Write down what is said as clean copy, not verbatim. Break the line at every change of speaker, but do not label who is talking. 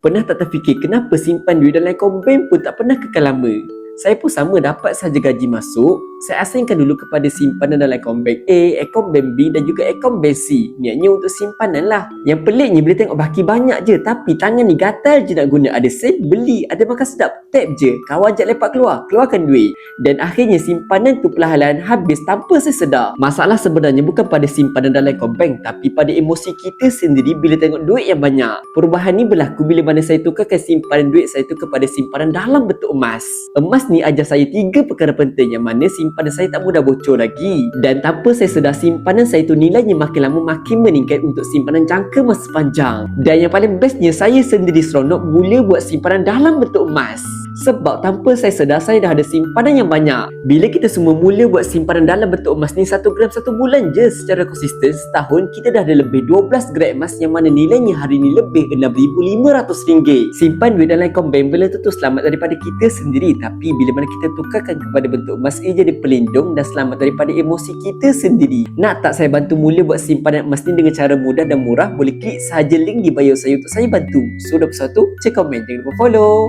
Pernah tak terfikir kenapa simpan duit dalam akaun bank pun tak pernah kekal lama? Saya pun sama, dapat saja gaji masuk, saya asingkan dulu kepada simpanan dalam akaun bank A, akaun bank B dan juga akaun bank C. Niatnya untuk simpanan lah. Yang peliknya bila tengok baki banyak je, tapi tangan ni gatal je nak guna. Ada save, beli. Ada makan sedap, tap je. Kawan ajak lepak keluar, keluarkan duit. Dan akhirnya simpanan tu perlahan-lahan habis tanpa saya sedar. Masalah sebenarnya bukan pada simpanan dalam akaun bank, tapi pada emosi kita sendiri bila tengok duit yang banyak. Perubahan ni berlaku bila mana saya tukarkan simpanan duit saya tu kepada simpanan dalam bentuk emas. Emas ni ajar saya 3 perkara penting yang mana simpanan saya tak mudah bocor lagi. Dan tanpa saya sedar, simpanan saya tu nilainya makin lama makin meningkat untuk simpanan jangka masa panjang. Dan yang paling bestnya, saya sendiri seronok mula buat simpanan dalam bentuk emas. Sebab tanpa saya sedar, saya dah ada simpanan yang banyak. Bila kita semua mula buat simpanan dalam bentuk emas ni 1 gram 1 bulan je secara konsisten, setahun kita dah ada lebih 12 gram emas yang mana nilainya hari ni lebih RM6,500. Simpan duit dalam akaun bank belum tentu selamat daripada kita sendiri, tapi bila mana kita tukarkan kepada bentuk emas, ia jadi pelindung dan selamat daripada emosi kita sendiri. Nak tak saya bantu mula buat simpanan emas ni dengan cara mudah dan murah? Boleh klik sahaja link di bio saya untuk saya bantu. So, 21, cek komen, jangan lupa follow.